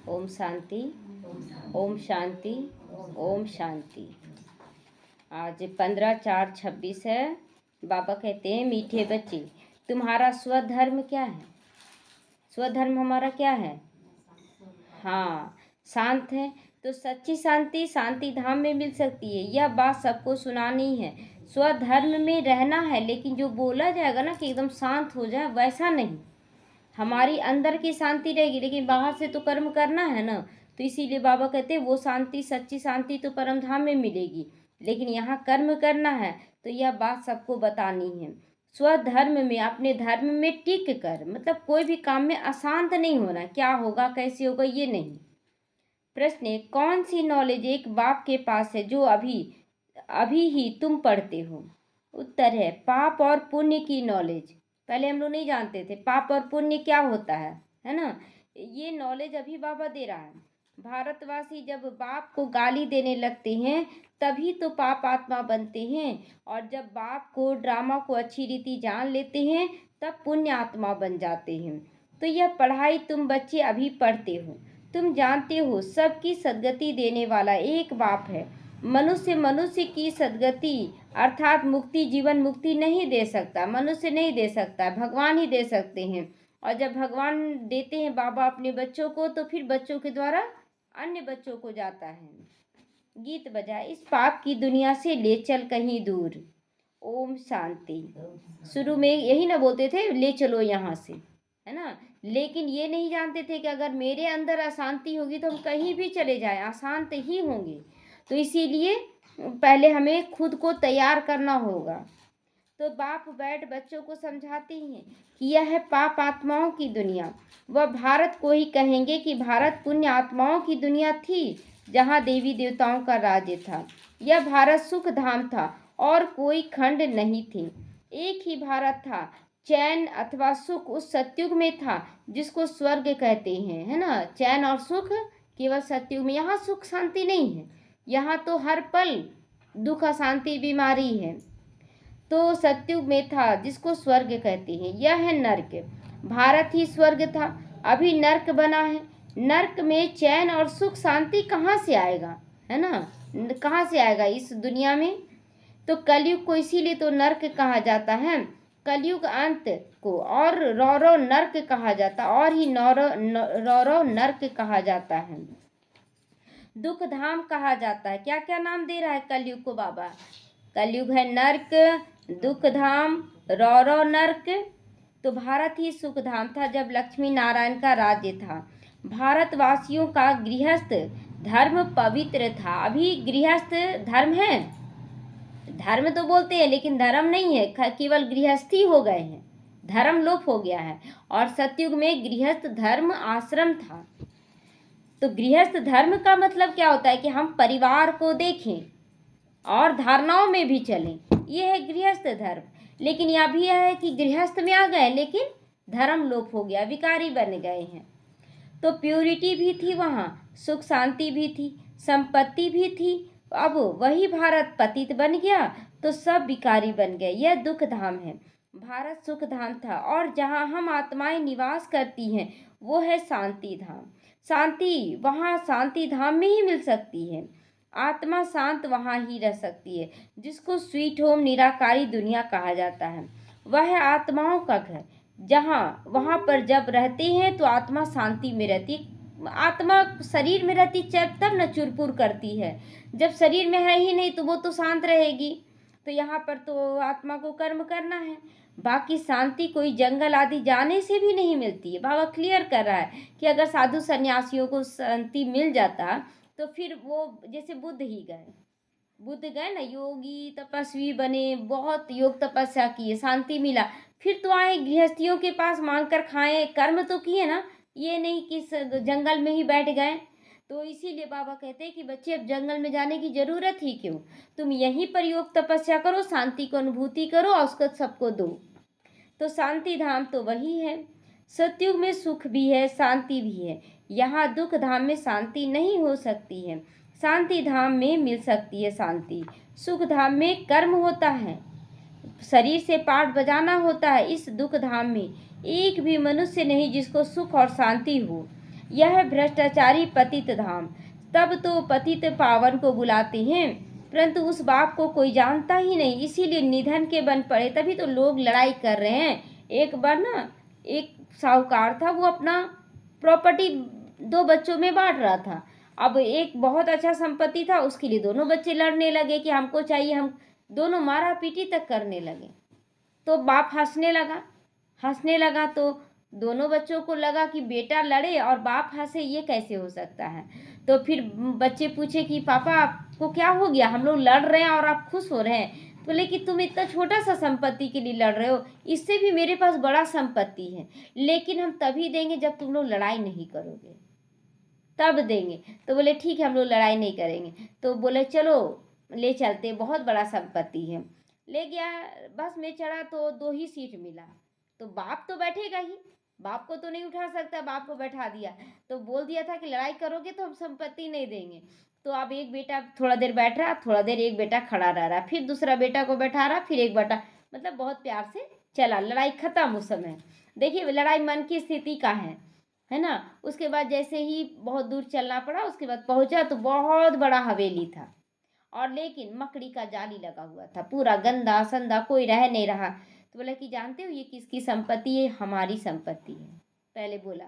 ओम शांति, ओम शांति, ओम शांति। आज 15/4/26 है। बाबा कहते हैं, मीठे बच्चे, तुम्हारा स्वधर्म क्या है? स्वधर्म हमारा क्या है? हाँ, शांत है। तो सच्ची शांति शांति धाम में मिल सकती है। यह बात सबको सुनानी है। स्वधर्म में रहना है, लेकिन जो बोला जाएगा ना कि एकदम शांत हो जाए, वैसा नहीं। हमारी अंदर की शांति रहेगी, लेकिन बाहर से तो कर्म करना है ना। तो इसीलिए बाबा कहते हैं वो शांति, सच्ची शांति तो परम धाम में मिलेगी, लेकिन यहाँ कर्म करना है। तो यह बात सबको बतानी है। स्वधर्म में, अपने धर्म में टिक कर, मतलब कोई भी काम में अशांत नहीं होना। क्या होगा, कैसे होगा, ये नहीं। प्रश्न है, कौन सी नॉलेज एक बाप के पास है जो अभी अभी ही तुम पढ़ते हो? उत्तर है, पाप और पुण्य की नॉलेज। पहले हम लोग नहीं जानते थे पाप और पुण्य क्या होता है ना। ये नॉलेज अभी बाबा दे रहा है। भारतवासी जब बाप को गाली देने लगते हैं तभी तो पाप आत्मा बनते हैं, और जब बाप को, ड्रामा को अच्छी रीति जान लेते हैं तब पुण्य आत्मा बन जाते हैं। तो यह पढ़ाई तुम बच्चे अभी पढ़ते हो। तुम जानते हो सबकी सद्गति देने वाला एक बाप है। मनुष्य की सद्गति अर्थात मुक्ति, जीवन मुक्ति नहीं दे सकता, मनुष्य नहीं दे सकता, भगवान ही दे सकते हैं। और जब भगवान देते हैं बाबा अपने बच्चों को, तो फिर बच्चों के द्वारा अन्य बच्चों को जाता है। गीत बजा, इस पाप की दुनिया से ले चल कहीं दूर। ओम शांति। शुरू में यही ना बोलते थे, ले चलो यहाँ से, है ना। लेकिन ये नहीं जानते थे कि अगर मेरे अंदर अशांति होगी तो हम कहीं भी चले जाएं, अशांत ही होंगे। तो इसीलिए पहले हमें खुद को तैयार करना होगा। तो बाप बैठ बच्चों को समझाते हैं कि यह है पाप आत्माओं की दुनिया। वह भारत को ही कहेंगे कि भारत पुण्य आत्माओं की दुनिया थी, जहाँ देवी देवताओं का राज्य था। यह भारत सुख धाम था और कोई खंड नहीं थे। एक ही भारत था। चैन अथवा सुख उस सतयुग में था जिसको स्वर्ग कहते हैं, है ना। चैन और सुख केवल सतयुग में। यहाँ सुख शांति नहीं है, यहाँ तो हर पल दुख अशांति बीमारी है। तो सतयुग में था जिसको स्वर्ग कहते हैं। यह है नर्क। भारत ही स्वर्ग था, अभी नर्क बना है। नर्क में चैन और सुख शांति कहाँ से आएगा, है ना। कहाँ से आएगा इस दुनिया में। तो कलयुग को इसीलिए तो नर्क कहा जाता है। कलयुग अंत को और रौरव नर्क कहा जाता, और ही रौरव नर्क कहा जाता है। दुख धाम कहा जाता है। क्या क्या नाम दे रहा है कलयुग को बाबा? कलयुग है नर्क, दुख धाम, रौरव नर्क। तो भारत ही सुख धाम था जब लक्ष्मी नारायण का राज्य था। भारतवासियों का गृहस्थ धर्म पवित्र था। अभी गृहस्थ धर्म है, धर्म तो बोलते हैं लेकिन धर्म नहीं है, केवल गृहस्थी हो गए हैं, धर्म लोप हो गया है। और सतयुग में गृहस्थ धर्म आश्रम था। तो गृहस्थ धर्म का मतलब क्या होता है कि हम परिवार को देखें और धारणाओं में भी चलें, ये है गृहस्थ धर्म। लेकिन यह भी है कि गृहस्थ में आ गए लेकिन धर्म लोप हो गया, विकारी बन गए हैं। तो प्यूरिटी भी थी वहाँ, सुख शांति भी थी, संपत्ति भी थी। अब वही भारत पतित बन गया तो सब विकारी बन गए। यह दुख धाम है। भारत सुख धाम था, और जहाँ हम आत्माएं निवास करती हैं वो है शांति धाम। शांति वहाँ शांति धाम में ही मिल सकती है। आत्मा शांत वहाँ ही रह सकती है, जिसको स्वीट होम, निराकारी दुनिया कहा जाता है। वह है आत्माओं का घर, जहाँ वहाँ पर जब रहते हैं तो आत्मा शांति में रहती। आत्मा शरीर में रहती तब न चुरपुर करती है, जब शरीर में है ही नहीं तो वो तो शांत रहेगी। तो यहाँ पर तो आत्मा को कर्म करना है। बाकी शांति कोई जंगल आदि जाने से भी नहीं मिलती है। बाबा क्लियर कर रहा है कि अगर साधु सन्यासियों को शांति मिल जाता तो फिर वो जैसे बुद्ध गए ना, योगी तपस्वी बने, बहुत योग तपस्या किए, शांति मिला, फिर तो आए गृहस्थियों के पास मांग कर खाएं, कर्म तो किए ना, ये नहीं कि जंगल में ही बैठ गए। तो इसीलिए बाबा कहते हैं कि बच्चे अब जंगल में जाने की जरूरत ही क्यों, तुम यहीं पर योग तपस्या करो, शांति को अनुभूति करो और उसको सबको दो। तो शांति धाम तो वही है। सतयुग में सुख भी है, शांति भी है। यहाँ दुख धाम में शांति नहीं हो सकती है, शांति धाम में मिल सकती है शांति। सुख धाम में कर्म होता है, शरीर से पाठ बजाना होता है। इस दुख धाम में एक भी मनुष्य नहीं जिसको सुख और शांति हो। यह है भ्रष्टाचारी पतित धाम। तब तो पतित पावन को बुलाते हैं, परंतु उस बाप को कोई जानता ही नहीं, इसीलिए निधन के बन पड़े। तभी तो लोग लड़ाई कर रहे हैं। एक बार ना एक साहूकार था, वो अपना प्रॉपर्टी 2 बच्चों में बांट रहा था। अब एक बहुत अच्छा संपत्ति था, उसके लिए दोनों बच्चे लड़ने लगे कि हमको चाहिए, हम दोनों मारा पीटी तक करने लगे। तो बाप हंसने लगा तो दोनों बच्चों को लगा कि बेटा लड़े और बाप हंसे, ये कैसे हो सकता है। तो फिर बच्चे पूछे कि पापा आपको क्या हो गया, हम लोग लड़ रहे हैं और आप खुश हो रहे हैं। तो बोले कि तुम इतना छोटा सा संपत्ति के लिए लड़ रहे हो, इससे भी मेरे पास बड़ा संपत्ति है, लेकिन हम तभी देंगे जब तुम लोग लड़ाई नहीं करोगे, तब देंगे। तो बोले ठीक है, हम लोग लड़ाई नहीं करेंगे। तो बोले चलो ले चलते, बहुत बड़ा संपत्ति है। ले गया, बस में चढ़ा तो 2 ही सीट मिला। तो बाप तो बैठेगा ही, बाप को तो नहीं उठा सकता, बाप को बैठा दिया। तो बोल दिया था कि लड़ाई करोगे तो हम संपत्ति नहीं देंगे। तो अब एक बेटा थोड़ा देर बैठ रहा, थोड़ा देर एक बेटा खड़ा रह रहा, फिर दूसरा बेटा को बैठा रहा, फिर एक बेटा, मतलब बहुत प्यार से चला। लड़ाई खत्म उस समय। देखिए लड़ाई मन की स्थिति का है ना। उसके बाद जैसे ही बहुत दूर चलना पड़ा, उसके बाद पहुंचा तो बहुत बड़ा हवेली था, और लेकिन मकड़ी का जाली लगा हुआ था, पूरा गंदा संदा, कोई रह नहीं रहा। तो बोला कि जानते हो ये किसकी संपत्ति है, हमारी संपत्ति है, पहले बोला।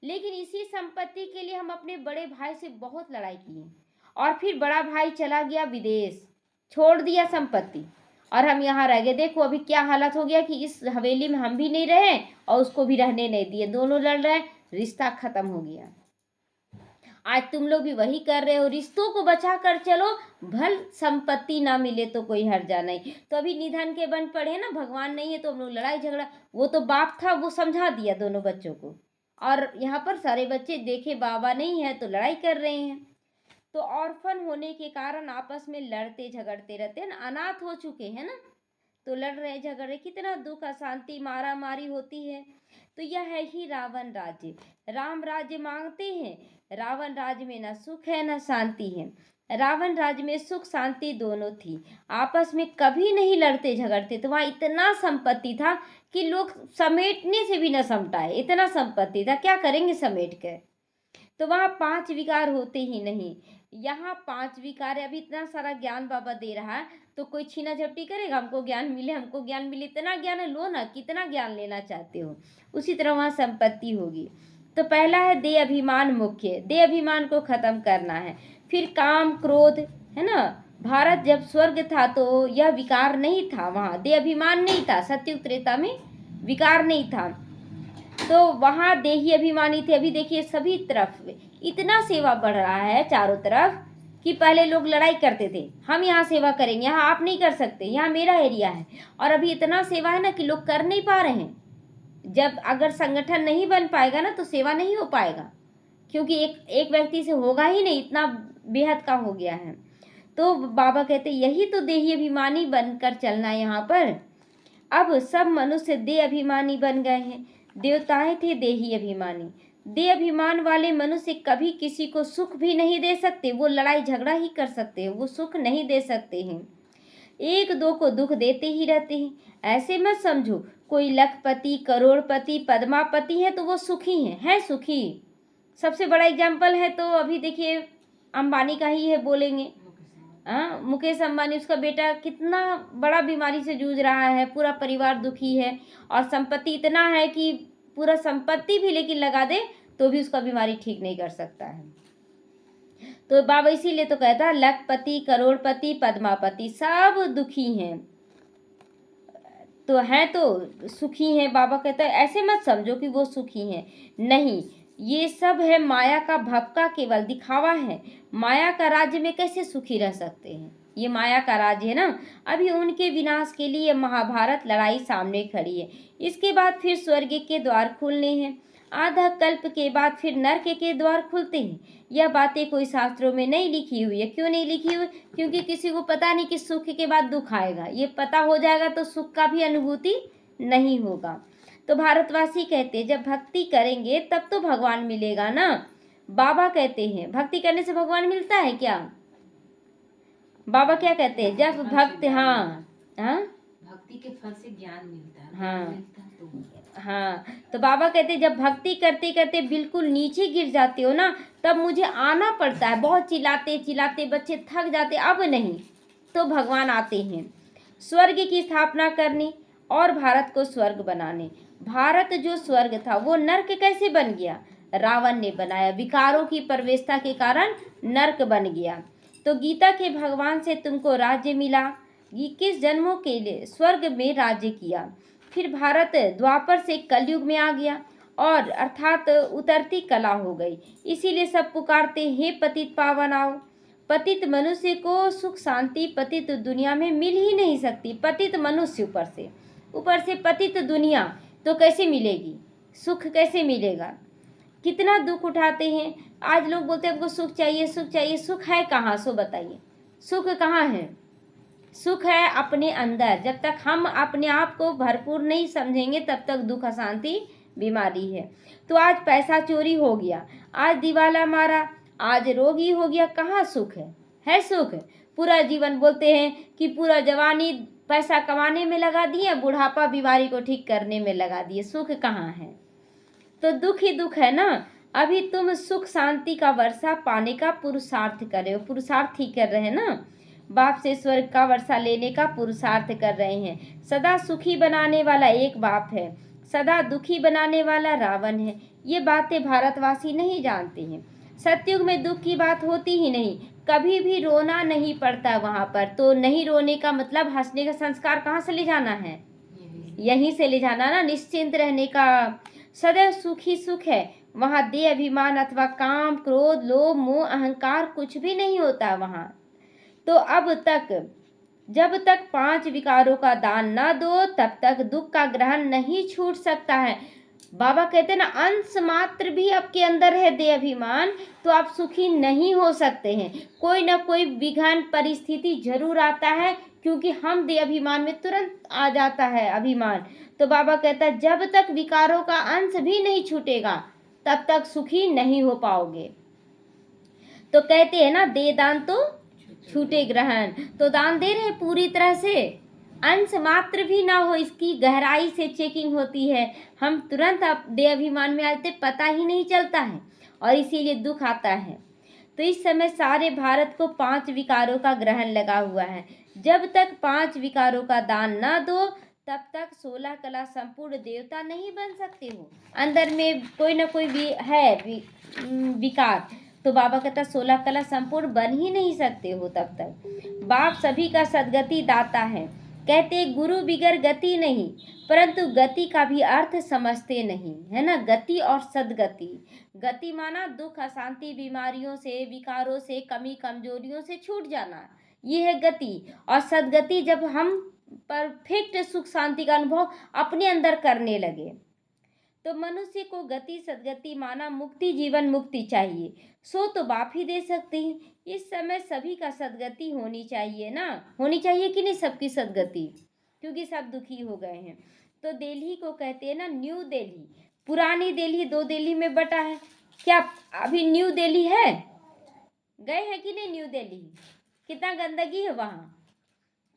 लेकिन इसी संपत्ति के लिए हम अपने बड़े भाई से बहुत लड़ाई की, और फिर बड़ा भाई चला गया विदेश, छोड़ दिया संपत्ति, और हम यहाँ रह गए। देखो अभी क्या हालत हो गया कि इस हवेली में हम भी नहीं रहे और उसको भी रहने नहीं दिए, दोनों लड़ रहे, रिश्ता खत्म हो गया। आज तुम लोग भी वही कर रहे हो, रिश्तों को बचा कर चलो, भल संपत्ति ना मिले तो कोई हर्जा नहीं। तो अभी निधन के बन पड़े ना, भगवान नहीं है तो हम लोग लड़ाई झगड़ा। वो तो बाप था, वो समझा दिया दोनों बच्चों को, और यहाँ पर सारे बच्चे देखे बाबा नहीं है तो लड़ाई कर रहे हैं। तो ऑर्फन होने के कारण आपस में लड़ते झगड़ते रहते हैं ना, अनाथ हो चुके हैं ना, तो लड़ रहे झगड़ रहे, कितना दुख अशांति मारा मारी होती है। तो यह है ही रावण राज्य। राम राज्य मांगते हैं, रावण राज्य में न सुख है न शांति है। रावण राज्य में सुख शांति दोनों थी, आपस में कभी नहीं लड़ते झगड़ते। तो वहाँ इतना संपत्ति था कि लोग समेटने से भी न समटाए, इतना संपत्ति था, क्या करेंगे समेट कर। तो वहाँ 5 विकार होते ही नहीं, यहाँ 5 विकार है। अभी इतना सारा ज्ञान बाबा दे रहा है, तो कोई छीना झपटी करेगा, हमको ज्ञान मिले हमको ज्ञान मिले, इतना ज्ञान है, लो ना, कितना ज्ञान लेना चाहते हो। उसी तरह वहाँ संपत्ति होगी। तो पहला है देह अभिमान मुख्य, देह अभिमान को खत्म करना है। फिर काम क्रोध, है ना। भारत जब स्वर्ग था तो यह विकार नहीं था, वहाँ देह अभिमान नहीं था, सत्युग त्रेता में विकार नहीं था, तो वहाँ देही अभिमानी थे। अभी देखिए सभी तरफ इतना सेवा बढ़ रहा है चारों तरफ, कि पहले लोग लड़ाई करते थे, हम यहाँ सेवा करेंगे, यहाँ आप नहीं कर सकते, यहाँ मेरा एरिया है। और अभी इतना सेवा है ना कि लोग कर नहीं पा रहे हैं। जब अगर संगठन नहीं बन पाएगा ना तो सेवा नहीं हो पाएगा, क्योंकि एक व्यक्ति से होगा ही नहीं, इतना बेहद का हो गया है। तो बाबा कहते यही तो देही अभिमानी बनकर चलना है यहाँ पर। अब सब मनुष्य देह अभिमानी बन गए हैं, देवताएं थे देही अभिमानी। देह अभिमान वाले मनुष्य कभी किसी को सुख भी नहीं दे सकते, वो लड़ाई झगड़ा ही कर सकते हैं, वो सुख नहीं दे सकते हैं, एक दो को दुख देते ही रहते हैं। ऐसे मत समझो कोई लखपति करोड़पति पद्मापति है तो वो सुखी है सुखी। सबसे बड़ा एग्जाम्पल है तो अभी देखिए अंबानी का ही है, बोलेंगे मुकेश अंबानी, उसका बेटा कितना बड़ा बीमारी से जूझ रहा है, पूरा परिवार दुखी है, और संपत्ति इतना है कि पूरा संपत्ति भी लेकिन लगा दे तो भी उसका बीमारी ठीक नहीं कर सकता है। तो बाबा इसीलिए तो कहता है लखपति करोड़पति पद्मापति सब दुखी हैं, तो है तो सुखी हैं। बाबा कहता है ऐसे मत समझो कि वो सुखी हैं, नहीं, ये सब है माया का भपका, केवल दिखावा है। माया का राज्य में कैसे सुखी रह सकते हैं, ये माया का राज्य है ना। अभी उनके विनाश के लिए महाभारत लड़ाई सामने खड़ी है, इसके बाद फिर स्वर्ग के द्वार खुलने हैं, आधा कल्प के बाद फिर नरक के द्वार खुलते हैं। यह बातें कोई शास्त्रों में नहीं लिखी हुई है। क्यों नहीं लिखी हुई? क्योंकि किसी को पता नहीं कि सुख के बाद दुख आएगा, ये पता हो जाएगा तो सुख का भी अनुभूति नहीं होगा। तो भारतवासी कहते हैं जब भक्ति करेंगे तब तो भगवान मिलेगा ना। बाबा कहते हैं भक्ति करने से भगवान मिलता है क्या? बाबा क्या कहते हैं जब भक्त, हाँ भक्ति के फल से ज्ञान मिलता है। हाँ मिलता है तो हाँ, तो बाबा कहते जब भक्ति करते करते बिल्कुल नीचे गिर जाते हो ना, तब मुझे आना पड़ता है। बहुत चिल्लाते चिल्लाते बच्चे थक जाते, अब नहीं, तो भगवान आते हैं स्वर्ग की स्थापना करने और भारत को स्वर्ग बनाने। भारत जो स्वर्ग था वो नर्क कैसे बन गया? रावण ने बनाया, विकारों की प्रवेशता के कारण नर्क बन गया। तो गीता के भगवान से तुमको राज्य मिला, 21 जन्मों के लिए स्वर्ग में राज्य किया। फिर भारत द्वापर से कलयुग में आ गया और अर्थात उतरती कला हो गई। इसीलिए सब पुकारते हे पतित पावन आओ। पतित मनुष्य को सुख शांति पतित दुनिया में मिल ही नहीं सकती। पतित मनुष्य ऊपर से पतित दुनिया, तो कैसे मिलेगी? सुख कैसे मिलेगा? कितना दुख उठाते हैं। आज लोग बोलते हैं हमको सुख चाहिए, सुख चाहिए। सुख है कहाँ? सो बताइए, सुख कहाँ है? सुख है अपने अंदर। जब तक हम अपने आप को भरपूर नहीं समझेंगे तब तक दुख अशांति बीमारी है। तो आज पैसा चोरी हो गया, आज दिवाला मारा, आज रोगी हो गया, कहाँ सुख है? है सुख? पूरा जीवन बोलते हैं कि पूरा जवानी पैसा कमाने में लगा दिए, बुढ़ापा बीमारी को ठीक करने में लगा दिए, सुख कहाँ है? तो दुख ही दुख है ना। अभी तुम सुख शांति का वर्षा पाने का पुरुषार्थ कर रहे हो, पुरुषार्थ ही कर रहे हैं ना। बाप से स्वर्ग का वर्षा लेने का पुरुषार्थ कर रहे हैं। सदा सुखी बनाने वाला एक बाप है, सदा दुखी बनाने वाला रावण है। ये बातें भारतवासी नहीं जानते हैं। सतयुग में दुख की बात होती ही नहीं, कभी भी रोना नहीं पड़ता वहाँ पर। तो नहीं रोने का मतलब हंसने का संस्कार कहाँ से ले जाना है? यहीं से ले जाना ना, निश्चिंत रहने का। सदैव सुखी सुख है वहाँ। देह अभिमान अथवा काम क्रोध लोभ मोह अहंकार कुछ भी नहीं होता वहाँ। तो अब तक जब तक 5 विकारों का दान न दो तब तक दुख का ग्रहण नहीं छूट सकता है। बाबा कहते हैं ना, अंश मात्र भी आपके अंदर है देह अभिमान, तो आप सुखी नहीं हो सकते हैं। कोई ना कोई विघ्न परिस्थिति जरूर आता है, क्योंकि हम देह अभिमान में तुरंत आ जाता है अभिमान। तो बाबा कहता है जब तक विकारों का अंश भी नहीं छूटेगा तब तक सुखी नहीं हो पाओगे। तो कहते हैं ना, दे दान तो छूटे ग्रहण। तो दान दे रहे पूरी तरह से, अंश मात्र भी ना हो, इसकी गहराई से चेकिंग होती है। हम तुरंत देह अभिमान में आते, पता ही नहीं चलता है और इसीलिए दुख आता है। तो इस समय सारे भारत को 5 विकारों का ग्रहण लगा हुआ है। जब तक 5 विकारों का दान ना दो तब तक 16 कला संपूर्ण देवता नहीं बन सकते हो। अंदर में कोई ना कोई भी है विकार, तो बाबा कहता 16 कला संपूर्ण बन ही नहीं सकते हो तब तक। बाप सभी का सदगति दाता है। कहते गुरु बिगर गति नहीं, परंतु गति का भी अर्थ समझते नहीं है ना। गति और सदगति, गति माना दुख अशांति बीमारियों से विकारों से कमी कमजोरियों से छूट जाना, ये है गति। और सदगति जब हम परफेक्ट सुख शांति का अनुभव अपने अंदर करने लगे। तो मनुष्य को गति सदगति माना मुक्ति जीवन मुक्ति चाहिए, सो तो बाप ही दे सकते हैं। इस समय सभी का सदगति होनी चाहिए ना, होनी चाहिए कि नहीं सबकी सदगति, क्योंकि सब दुखी हो गए हैं। तो दिल्ली को कहते हैं ना न्यू दिल्ली, पुरानी दिल्ली 2 दिल्ली में बटा है। क्या अभी न्यू दिल्ली है? गए हैं कि नहीं न्यू दिल्ली? कितना गंदगी है वहाँ।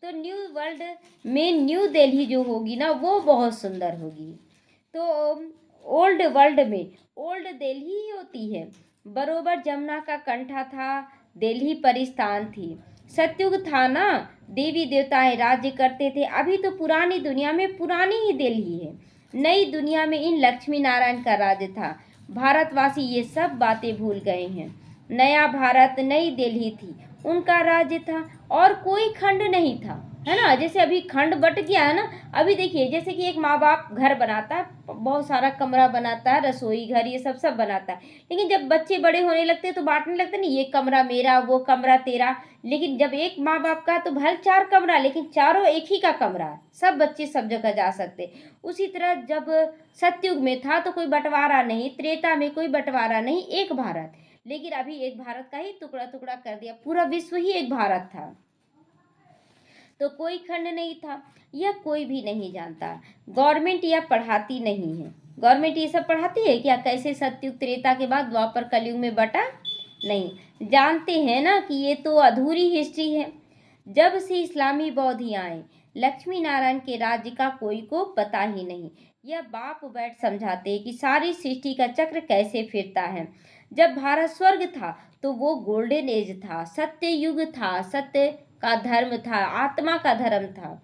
तो न्यू वर्ल्ड में न्यू दिल्ली जो होगी ना वो बहुत सुंदर होगी। तो ओल्ड वर्ल्ड में ओल्ड दिल्ली ही होती है। बरोबर जमुना का कंठा था, दिल्ली परिस्थान थी। सतयुग था ना, देवी देवताएं राज्य करते थे। अभी तो पुरानी दुनिया में पुरानी ही दिल्ली है। नई दुनिया में इन लक्ष्मी नारायण का राज्य था। भारतवासी ये सब बातें भूल गए हैं। नया भारत नई दिल्ली थी, उनका राज्य था और कोई खंड नहीं था, है ना। जैसे अभी खंड बट गया है ना। अभी देखिए जैसे कि एक माँ बाप घर बनाता है, बहुत सारा कमरा बनाता है, रसोई घर ये सब बनाता है, लेकिन जब बच्चे बड़े होने लगते हैं तो बांटने लगते हैं, नहीं ये कमरा मेरा वो कमरा तेरा। लेकिन जब एक माँ बाप का तो भले 4 कमरा, लेकिन चारों एक ही का कमरा है, सब बच्चे सब जगह जा सकते। उसी तरह जब सतयुग में था तो कोई बंटवारा नहीं, त्रेता में कोई बंटवारा नहीं, एक भारत। लेकिन अभी एक भारत का ही टुकड़ा टुकड़ा कर दिया, पूरा विश्व ही एक भारत था। तो कोई खंड नहीं था, यह कोई भी नहीं जानता। गवर्नमेंट यह पढ़ाती नहीं है। गवर्नमेंट ये सब पढ़ाती है क्या, कैसे सतयुग त्रेता के बाद द्वापर कलयुग में बटा? नहीं, जानते हैं ना कि ये तो अधूरी हिस्ट्री है। जब से इस्लामी बौद्ध आए, लक्ष्मी नारायण के राज्य का कोई को पता ही नहीं। यह बाप बैठ समझाते हैं कि सारी सृष्टि का चक्र कैसे फिरता है। जब भारत स्वर्ग था तो वो गोल्डन एज था, सत्य युग था, सत्य का धर्म था, आत्मा का धर्म था।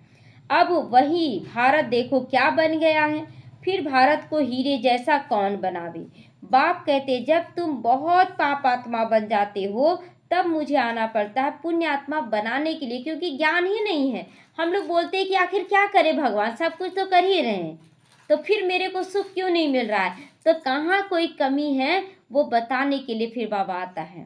अब वही भारत देखो क्या बन गया है। फिर भारत को हीरे जैसा कौन बनावे। बाप कहते जब तुम बहुत पापात्मा बन जाते हो तब मुझे आना पड़ता है पुण्य आत्मा बनाने के लिए, क्योंकि ज्ञान ही नहीं है। हम लोग बोलते हैं कि आखिर क्या करे भगवान, सब कुछ तो कर ही रहे हैं, तो फिर मेरे को सुख क्यों नहीं मिल रहा है। तो कहाँ कोई कमी है वो बताने के लिए फिर बाबा आता है।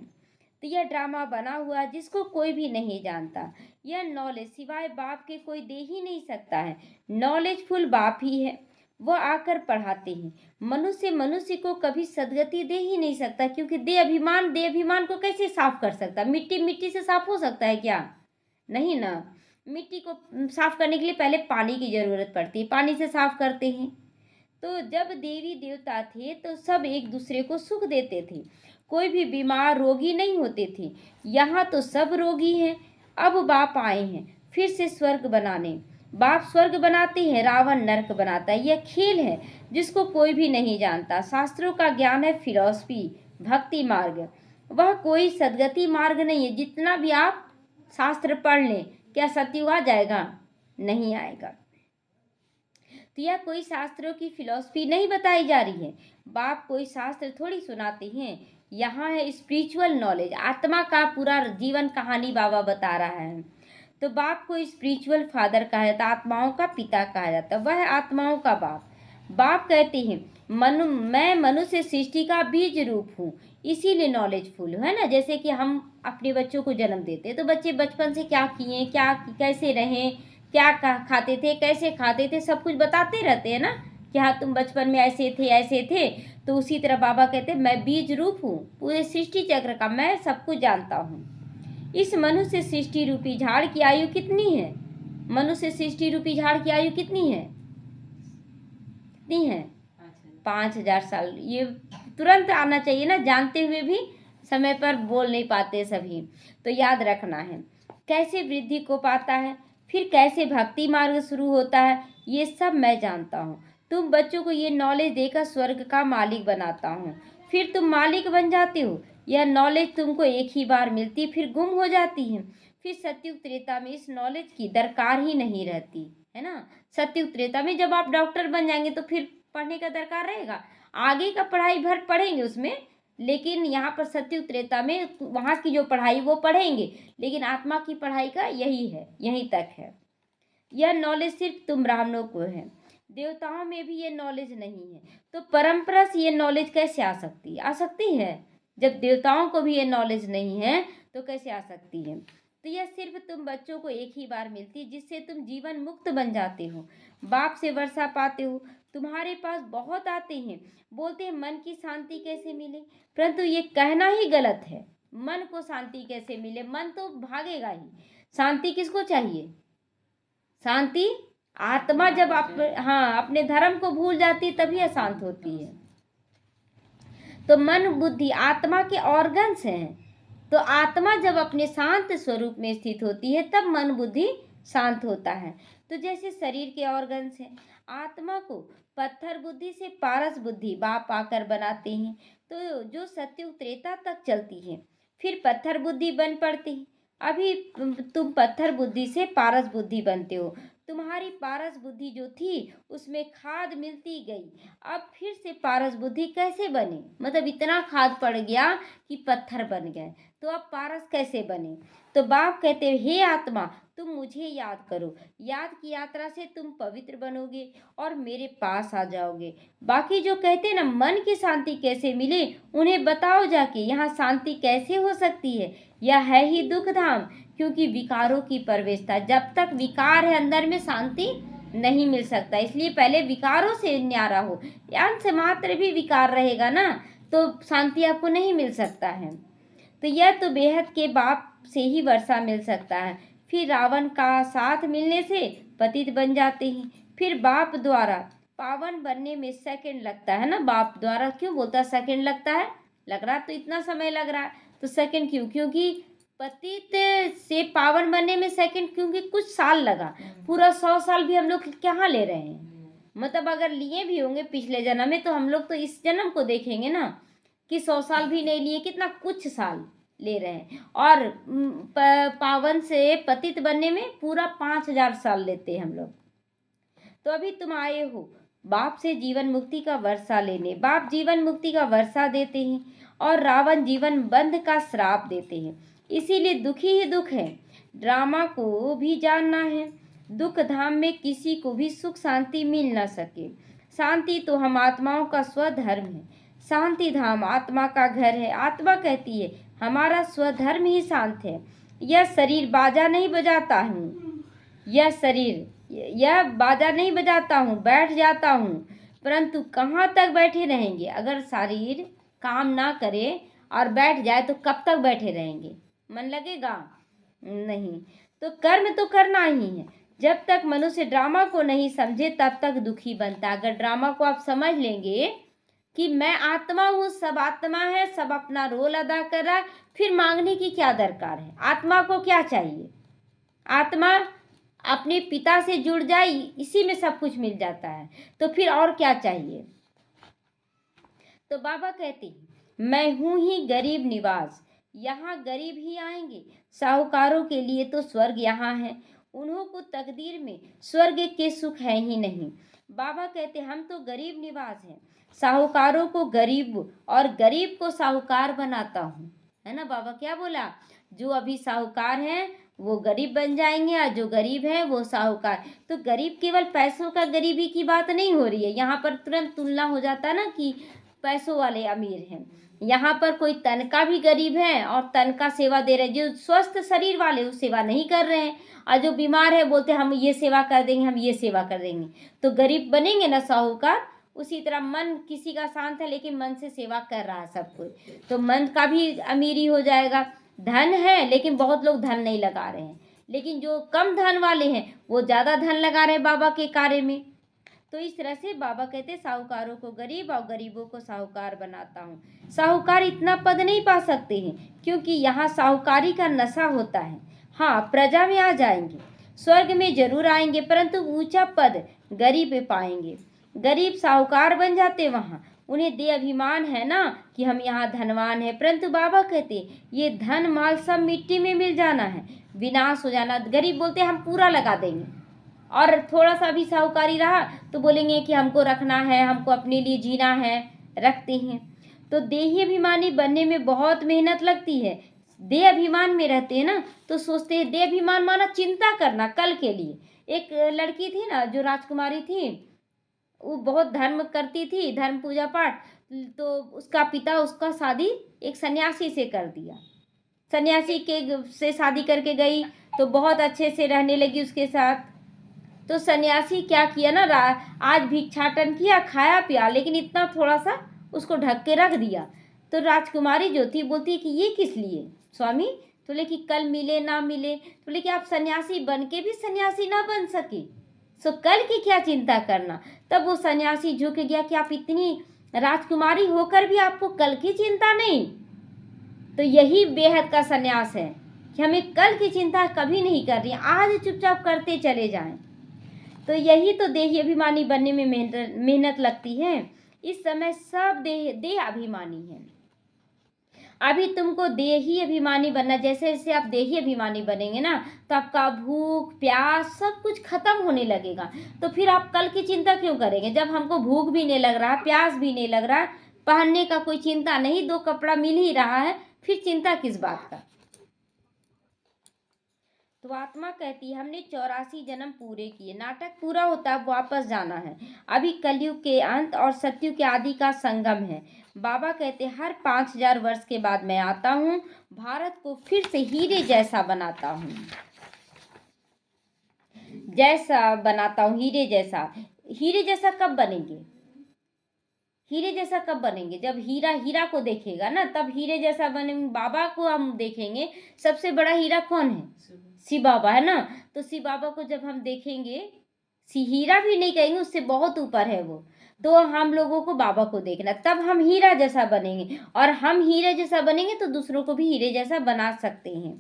तो यह ड्रामा बना हुआ है जिसको कोई भी नहीं जानता। यह नॉलेज सिवाय बाप के कोई दे ही नहीं सकता है। नॉलेजफुल बाप ही है, वह आकर पढ़ाते हैं। मनुष्य मनुष्य को कभी सदगति दे ही नहीं सकता, क्योंकि दे अभिमान को कैसे साफ कर सकता। मिट्टी मिट्टी से साफ हो सकता है क्या? नहीं ना। मिट्टी को साफ करने के लिए पहले पानी की जरूरत पड़ती है, पानी से साफ करते हैं। तो जब देवी देवता थे तो सब एक दूसरे को सुख देते थे, कोई भी बीमार रोगी नहीं होते थे। यहाँ तो सब रोगी हैं। अब बाप आए हैं फिर से स्वर्ग बनाने। बाप स्वर्ग बनाते हैं, रावण नरक बनाता है। यह खेल है जिसको कोई भी नहीं जानता। शास्त्रों का ज्ञान है फिलॉसफी, भक्ति मार्ग, वह कोई सदगति मार्ग नहीं है। जितना भी आप शास्त्र पढ़ लें, क्या सत्युग आ जाएगा? नहीं आएगा। तो यह कोई शास्त्रों की फिलॉसफी नहीं बताई जा रही है। बाप कोई शास्त्र थोड़ी सुनाते हैं। यहाँ है स्पिरिचुअल नॉलेज, आत्मा का पूरा जीवन कहानी बाबा बता रहा है। तो बाप को स्पिरिचुअल फादर कहा जाता है, आत्माओं का पिता कहा जाता है, वह है आत्माओं का बाप। बाप कहते हैं मैं मनुष्य सृष्टि का बीज रूप हूँ, इसीलिए नॉलेजफुल है ना। जैसे कि हम अपने बच्चों को जन्म देते हैं तो बच्चे बचपन से क्या किए, क्या कैसे रहें, क्या खाते थे, कैसे खाते थे, सब कुछ बताते रहते हैं ना कि हाँ तुम बचपन में ऐसे थे। तो उसी तरह बाबा कहते हैं मैं बीज रूप हूँ पूरे सृष्टि चक्र का, मैं सब कुछ जानता हूँ। इस मनुष्य सृष्टि रूपी झाड़ की आयु कितनी है? मनुष्य सृष्टि रूपी झाड़ की आयु कितनी है? कितनी है? 5,000 साल। ये तुरंत आना चाहिए ना, जानते हुए भी समय पर बोल नहीं पाते सभी। तो याद रखना है कैसे वृद्धि को पाता है, फिर कैसे भक्ति मार्ग शुरू होता है, ये सब मैं जानता हूँ। तुम बच्चों को ये नॉलेज देकर स्वर्ग का मालिक बनाता हूँ, फिर तुम मालिक बन जाते हो। यह नॉलेज तुमको एक ही बार मिलती, फिर गुम हो जाती है। फिर सतयुग त्रेता में इस नॉलेज की दरकार ही नहीं रहती है ना। सतयुग त्रेता में जब आप डॉक्टर बन जाएंगे तो फिर पढ़ने का दरकार रहेगा, आगे का पढ़ाई भर पढ़ेंगे उसमें। लेकिन यहाँ पर सतयुग त्रेता में वहाँ की जो पढ़ाई वो पढ़ेंगे, लेकिन आत्मा की पढ़ाई का यही है, यहीं तक है। यह नॉलेज सिर्फ तुम ब्राह्मणों को है, देवताओं में भी ये नॉलेज नहीं है। तो परंपरा से ये नॉलेज कैसे आ सकती है? आ सकती है? जब देवताओं को भी ये नॉलेज नहीं है तो कैसे आ सकती है? तो यह सिर्फ तुम बच्चों को एक ही बार मिलती है, जिससे तुम जीवन मुक्त बन जाते हो, बाप से वर्षा पाते हो। तुम्हारे पास बहुत आते हैं, बोलते हैं मन की शांति कैसे मिले, परंतु ये कहना ही गलत है। मन को शांति कैसे मिले? मन तो भागेगा ही। शांति किसको चाहिए? शांति आत्मा जब अपने धर्म को भूल जाती है तभी अशांत होती है। तो मन बुद्धि आत्मा के ऑर्गन्स हैं। तो आत्मा जब अपने शांत स्वरूप में स्थित होती है तब मन बुद्धि शांत होता है। तो जैसे शरीर के ऑर्गन्स हैं, आत्मा को पत्थर बुद्धि से पारस बुद्धि बाप आकर बनाते हैं। तो जो सत्युग त्रेता तक चलती है, फिर पत्थर बुद्धि बन पड़ती है। अभी तुम पत्थर बुद्धि से पारस बुद्धि बनते हो। तुम्हारी पारस बुद्धि जो थी उसमें खाद मिलती गई, अब फिर से पारस बुद्धि कैसे बने? मतलब इतना खाद पड़ गया कि पत्थर बन गए, तो अब पारस कैसे बने? तो बाप कहते हैं हे आत्मा तुम मुझे याद करो, याद की यात्रा से तुम पवित्र बनोगे और मेरे पास आ जाओगे। बाकी जो कहते हैं ना मन की शांति कैसे मिले, उन्हें बताओ जाके यहाँ शांति कैसे हो सकती है। यह है ही दुख धाम, क्योंकि विकारों की प्रवेशता, जब तक विकार है अंदर में शांति नहीं मिल सकता। इसलिए पहले विकारों से न्यारा हो, अंश मात्र भी विकार रहेगा ना तो शांति आपको नहीं मिल सकता है। तो यह तो बेहद के बाप से ही वर्षा मिल सकता है। फिर रावण का साथ मिलने से पतित बन जाते हैं। फिर बाप द्वारा पावन बनने में सेकंड लगता है ना। बाप द्वारा क्यों बोलता है सेकंड लगता है? लग रहा तो इतना समय लग रहा है, तो सेकंड क्यों? क्योंकि पतित से पावन बनने में सेकंड, क्योंकि कुछ साल लगा। पूरा 100 साल भी हम लोग कहाँ ले रहे हैं? मतलब अगर लिए भी होंगे पिछले जन्म में तो हम लोग तो इस जन्म को देखेंगे ना कि 100 साल भी नहीं लिए, कितना कुछ साल ले रहे हैं। और पावन से पतित बनने में पूरा 5000 साल लेते हैं हम लोग। तो अभी तुम आए हो बाप से जीवन मुक्ति का वर्षा लेने। बाप जीवन मुक्ति का वर्षा देते हैं और रावण जीवन बंध का श्राप देते हैं। इसीलिए दुखी ही दुख है। ड्रामा को भी जानना है। दुख धाम में किसी को भी सुख शांति मिल न सके। शांति तो हम आत्माओं का स्वधर्म है। शांति धाम आत्मा का घर है। आत्मा कहती है हमारा स्वधर्म ही शांत है। यह शरीर बाजा नहीं बजाता हूँ, यह बाजा नहीं बजाता हूँ, बैठ जाता हूँ, परंतु कहाँ तक बैठे रहेंगे? अगर शरीर काम ना करे और बैठ जाए तो कब तक बैठे रहेंगे? मन लगेगा नहीं। तो कर्म तो करना ही है। जब तक मनुष्य ड्रामा को नहीं समझे तब तक दुखी बनता। अगर ड्रामा को आप समझ लेंगे कि मैं आत्मा हूँ, सब आत्मा है, सब अपना रोल अदा कर रहा है, फिर मांगने की क्या दरकार है? आत्मा को क्या चाहिए? आत्मा अपने पिता से जुड़ जाए, इसी में सब कुछ मिल जाता है, तो फिर और क्या चाहिए? तो बाबा कहते हैं मैं हूं ही गरीब निवास, यहाँ गरीब ही आएंगे। साहूकारों के लिए तो स्वर्ग यहाँ है, उन्हों को तकदीर में स्वर्ग के सुख है ही नहीं। बाबा कहते हम तो गरीब निवास हैं, साहूकारों को गरीब और गरीब को साहूकार बनाता हूँ। है ना? बाबा क्या बोला? जो अभी साहूकार हैं वो गरीब बन जाएंगे और जो गरीब है वो साहूकार। तो गरीब केवल पैसों का गरीबी की बात नहीं हो रही है। यहाँ पर तुरंत तुलना हो जाता है ना कि पैसों वाले अमीर हैं। यहाँ पर कोई तन का भी गरीब है और तन का सेवा दे रहे हैं। जो स्वस्थ शरीर वाले वो सेवा नहीं कर रहे हैं और जो बीमार है बोलते हम ये सेवा कर देंगे, हम ये सेवा कर देंगे। तो गरीब बनेंगे ना साहूकार। उसी तरह मन किसी का शांत है लेकिन मन से सेवा कर रहा है सब कोई, तो मन का भी अमीरी हो जाएगा। धन है लेकिन बहुत लोग धन नहीं लगा रहे हैं, लेकिन जो कम धन वाले हैं वो ज़्यादा धन लगा रहे हैं बाबा के कार्य में। तो इस तरह से बाबा कहते साहूकारों को गरीब और गरीबों को साहूकार बनाता हूँ। साहूकार इतना पद नहीं पा सकते हैं क्योंकि यहाँ साहूकारी का नशा होता है। हाँ, प्रजा में आ जाएंगे, स्वर्ग में जरूर आएंगे, परंतु ऊंचा पद गरीब पाएंगे। गरीब साहूकार बन जाते वहाँ, उन्हें दे अभिमान है ना कि हम यहाँ धनवान है, परंतु बाबा कहते ये धन माल सब मिट्टी में मिल जाना है, विनाश हो जाना। गरीब बोलते हम पूरा लगा देंगे और थोड़ा सा भी साहूकारी रहा तो बोलेंगे कि हमको रखना है, हमको अपने लिए जीना है, रखते हैं। तो देही अभिमानी बनने में बहुत मेहनत लगती है। देह अभिमान में रहते हैं ना तो सोचते हैं, देह अभिमान माना चिंता करना कल के लिए। एक लड़की थी ना जो राजकुमारी थी, वो बहुत धर्म करती थी, धर्म पूजा पाठ, तो उसका पिता उसका शादी एक सन्यासी से कर दिया। सन्यासी के से शादी करके गई तो बहुत अच्छे से रहने लगी उसके साथ। तो सन्यासी क्या किया ना, आज भिक्षाटन किया, खाया पिया, लेकिन इतना थोड़ा सा उसको ढक के रख दिया। तो राजकुमारी जो थी बोलती कि ये किस लिए स्वामी? तो बोले कि कल मिले ना मिले। तो बोले कि आप सन्यासी बन के भी सन्यासी ना बन सके, सो कल की क्या चिंता करना। तब वो सन्यासी झुक गया कि आप इतनी राजकुमारी होकर भी आपको कल की चिंता नहीं। तो यही बेहद का सन्यास है कि हमें कल की चिंता कभी नहीं कर रही, आज चुपचाप करते चले जाएं। तो यही तो देही अभिमानी बनने में मेहनत लगती है। इस समय सब देह अभिमानी है। अभी तुमको देही अभिमानी बनना, जैसे जैसे आप देही अभिमानी बनेंगे ना तो आपका भूख प्यास सब कुछ खत्म होने लगेगा। तो फिर आप कल की चिंता क्यों करेंगे? जब हमको भूख भी नहीं लग रहा, प्यास भी नहीं लग रहा, पहनने का कोई चिंता नहीं, 2 कपड़ा मिल ही रहा है, फिर चिंता किस बात का? तो आत्मा कहती है हमने 84 जन्म पूरे किए, नाटक पूरा होता है, वापस जाना है। अभी कलयुग के अंत और सतयुग के आदि का संगम है। बाबा कहते हर 5000 वर्ष के बाद मैं आता हूँ, भारत को फिर से हीरे जैसा बनाता हूँ, जैसा बनाता हूँ हीरे जैसा। हीरे जैसा कब बनेंगे? हीरे जैसा कब बनेंगे? जब हीरा हीरा को देखेगा ना तब हीरे जैसा बनेंगे। बाबा को हम देखेंगे, सबसे बड़ा हीरा कौन है? शिव बाबा है ना। तो शिव बाबा को जब हम देखेंगे, हीरा भी नहीं कहेंगे, उससे बहुत ऊपर है वो, तो हम लोगों को बाबा को देखना, तब हम हीरा जैसा बनेंगे। और हम हीरे जैसा बनेंगे तो दूसरों को भी हीरे जैसा बना सकते हैं।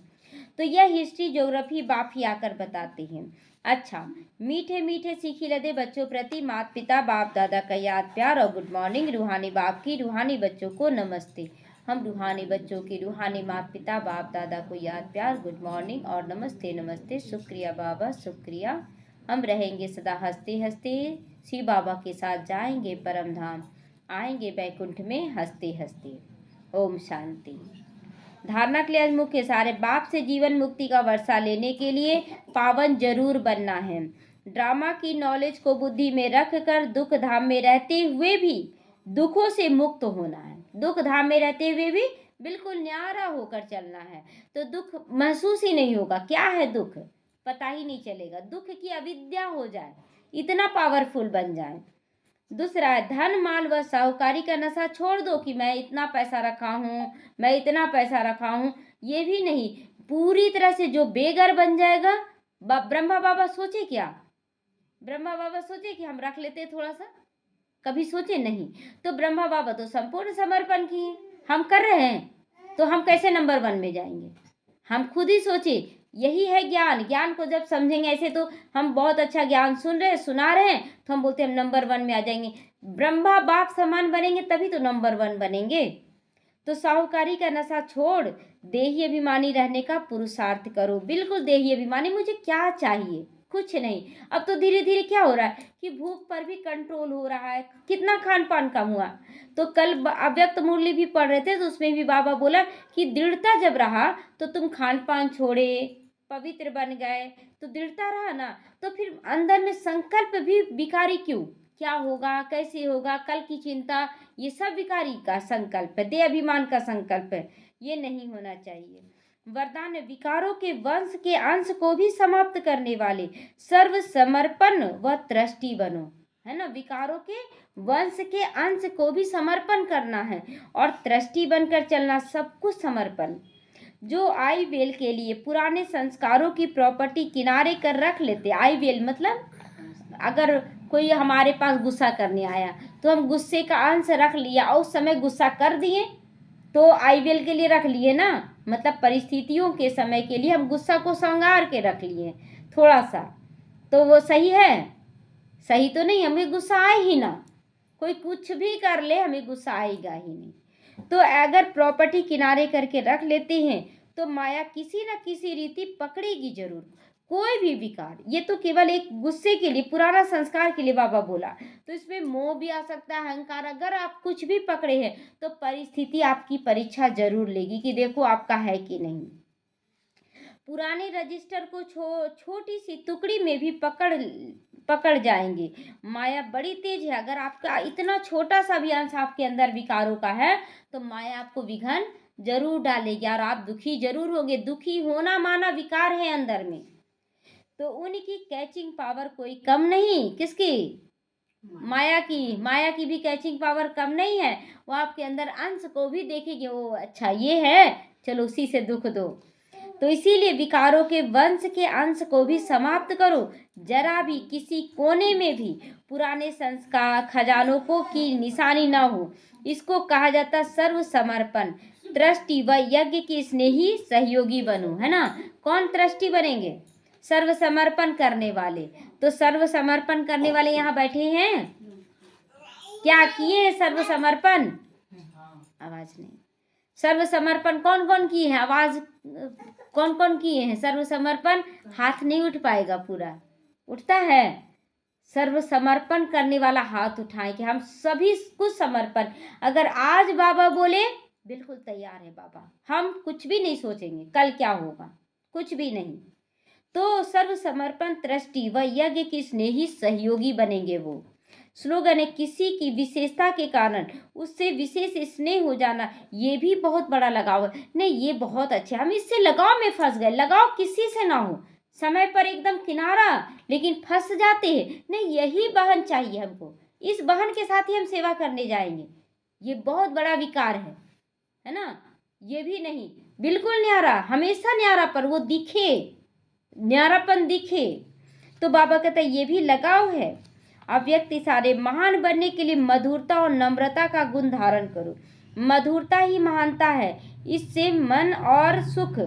तो यह हिस्ट्री ज्योग्राफी बाप ही आकर बताते हैं। अच्छा, मीठे मीठे सीखी लदे बच्चों प्रति माता पिता बाप दादा का याद प्यार और गुड मॉर्निंग। रूहानी बाप की रूहानी बच्चों को नमस्ते। हम रूहानी बच्चों की रूहानी माता पिता बाप दादा को याद प्यार, गुड मॉर्निंग और नमस्ते नमस्ते। शुक्रिया बाबा, शुक्रिया। हम रहेंगे सदा हंसते हंसते, शिव बाबा के साथ जाएंगे परम धाम, आएंगे बैकुंठ में हंसते हंसते। ओम शांति। धारणा के लिए आज मुख्य सारे बाप से जीवन मुक्ति का वर्षा लेने के लिए पावन जरूर बनना है। ड्रामा की नॉलेज को बुद्धि में रख कर दुख धाम में रहते हुए भी दुखों से मुक्त होना है। दुख धाम में रहते हुए भी बिल्कुल न्यारा होकर चलना है, तो दुख महसूस ही नहीं होगा। क्या है दुख, पता ही नहीं चलेगा। दुख की अविद्या हो जाए, इतना पावरफुल बन जाए। दूसरा है धन माल व साहूकारी का नशा छोड़ दो कि मैं इतना पैसा रखा हूँ, मैं इतना पैसा रखा हूँ, ये भी नहीं। पूरी तरह से जो बेघर बन जाएगा, ब्रह्मा बाबा सोचे क्या, ब्रह्मा बाबा सोचे कि हम रख लेते थोड़ा सा, कभी सोचे नहीं। तो ब्रह्मा बाबा तो संपूर्ण समर्पण किए, हम कर रहे हैं, तो हम कैसे नंबर 1 में जाएंगे। हम खुद ही सोचे। यही है ज्ञान। ज्ञान को जब समझेंगे, ऐसे तो हम बहुत अच्छा ज्ञान सुन रहे हैं, सुना रहे हैं, तो हम बोलते हैं हम नंबर 1 में आ जाएंगे। ब्रह्मा बाप समान बनेंगे तभी तो नंबर 1 बनेंगे। तो साहूकारी का नशा छोड़ देही अभिमानी रहने का पुरुषार्थ करो। बिल्कुल देही अभिमानी, मुझे क्या चाहिए, कुछ नहीं। अब तो धीरे धीरे क्या हो रहा है कि भूख पर भी कंट्रोल हो रहा है, कितना खान पान कम हुआ। तो कल अव्यक्त मुरली भी पढ़ रहे थे, तो उसमें भी बाबा बोला कि दृढ़ता जब रहा तो तुम खान पान छोड़े, पवित्र बन गए, तो दृढ़ता रहा ना, तो फिर अंदर में संकल्प भी विकारी क्यों, क्या होगा, कैसे होगा, कल की चिंता, ये सब विकारी का संकल्प है, देह अभिमान का संकल्प है। ये नहीं होना चाहिए। वरदान विकारों के वंश के अंश को भी समाप्त करने वाले सर्व समर्पण व त्रष्टि बनो, है ना। विकारों के वंश के अंश को भी समर्पण करना है और त्रष्टि बनकर चलना, सब कुछ समर्पण। जो आई वेल के लिए पुराने संस्कारों की प्रॉपर्टी किनारे कर रख लेते। आई वेल मतलब अगर कोई हमारे पास गुस्सा करने आया तो हम गुस्से का अंश रख लिया और उस समय गुस्सा कर दिए, तो आई वेल के लिए रख लिए ना, मतलब परिस्थितियों के समय के लिए हम गुस्सा को संगार के रख लिए थोड़ा सा, तो वो सही है, सही तो नहीं। हमें गुस्सा आए ही ना, कोई कुछ भी कर ले हमें गुस्सा आएगा ही नहीं। तो अगर प्रॉपर्टी किनारे करके रख लेते हैं तो माया किसी न किसी रीति पकड़ेगी जरूर। कोई भी विकार, ये तो केवल एक गुस्से के लिए, पुराना संस्कार के लिए बाबा बोला, तो इसमें मोह भी आ सकता है, अहंकार। अगर आप कुछ भी पकड़े हैं तो परिस्थिति आपकी परीक्षा जरूर लेगी कि देखो आपका है कि नहीं। पुराने रजिस्टर को छोटी सी टुकड़ी में भी पकड़ जाएंगे। माया बड़ी तेज है। अगर आपका इतना छोटा सा भी अंश आपके अंदर विकारों का है तो माया आपको विघन जरूर डालेगी और आप दुखी जरूर होंगे। दुखी होना माना विकार है अंदर में। तो उनकी कैचिंग पावर कोई कम नहीं, किसकी, माया की भी कैचिंग पावर कम नहीं है। वो आपके अंदर अंश को भी देखेगी, वो अच्छा ये है, चलो उसी से दुख दो। तो इसीलिए विकारों के वंश के अंश को भी समाप्त करो। जरा भी किसी कोने में भी पुराने संस्कार खजानों को की निशानी ना हो। इसको कहा जाता सर्व समर्पण। त्रष्टि व यज्ञ की स्नेही सहयोगी बनो, है ना। कौन त्रष्टि बनेंगे, सर्व समर्पण करने वाले। तो सर्व समर्पण करने वाले यहाँ बैठे हैं, क्या किए हैं सर्व समर्पण, आवाज नहीं, सर्व समर्पण कौन कौन किए हैं, आवाज कौन कौन किए हैं सर्व समर्पण। हाथ नहीं उठ पाएगा, पूरा उठता है। सर्व समर्पण करने वाला हाथ उठाएं कि हम सभी कुछ समर्पण। अगर आज बाबा बोले बिल्कुल तैयार है बाबा, हम कुछ भी नहीं सोचेंगे कल क्या होगा, कुछ भी नहीं। तो सर्व समर्पण त्रष्टि व यज्ञ की स्नेही सहयोगी बनेंगे। वो स्लोगन है, किसी की विशेषता के कारण उससे विशेष स्नेह हो जाना, ये भी बहुत बड़ा लगाव है। नहीं, ये बहुत अच्छा, हम इससे लगाव में फंस गए। लगाव किसी से ना हो, समय पर एकदम किनारा, लेकिन फंस जाते हैं। नहीं, यही बहन चाहिए हमको, इस बहन के साथ ही हम सेवा करने जाएंगे। ये बहुत बड़ा विकार है ना। ये भी नहीं, बिल्कुल न्यारा, हमेशा न्यारा पर वो दिखे, न्यारापन दिखे। तो बाबा कहता है ये भी लगाव है। अव्यक्त इशारे महान बनने के लिए मधुरता और नम्रता का गुण धारण करो। मधुरता ही महानता है, इससे मन और सुख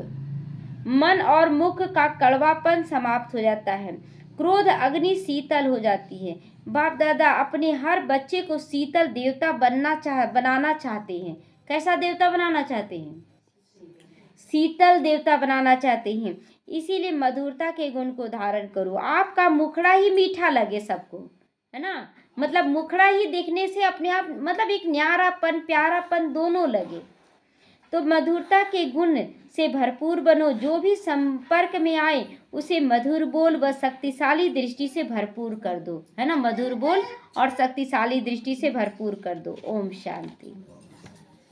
मन और मुख का कड़वापन समाप्त हो जाता है। क्रोध अग्नि शीतल हो जाती है। बाप दादा अपने हर बच्चे को शीतल देवता बनाना चाहते हैं। कैसा देवता बनाना चाहते हैं? शीतल देवता बनाना चाहते हैं। इसीलिए मधुरता के गुण को धारण करो। आपका मुखड़ा ही मीठा लगे सबको, है ना। मतलब मुखड़ा ही देखने से अपने आप मतलब एक न्यारापन प्यारापन दोनों लगे। तो मधुरता के गुण से भरपूर बनो। जो भी संपर्क में आए उसे मधुर बोल व शक्तिशाली दृष्टि से भरपूर कर दो, है ना। मधुर बोल और शक्तिशाली दृष्टि से भरपूर कर दो। ओम शांति।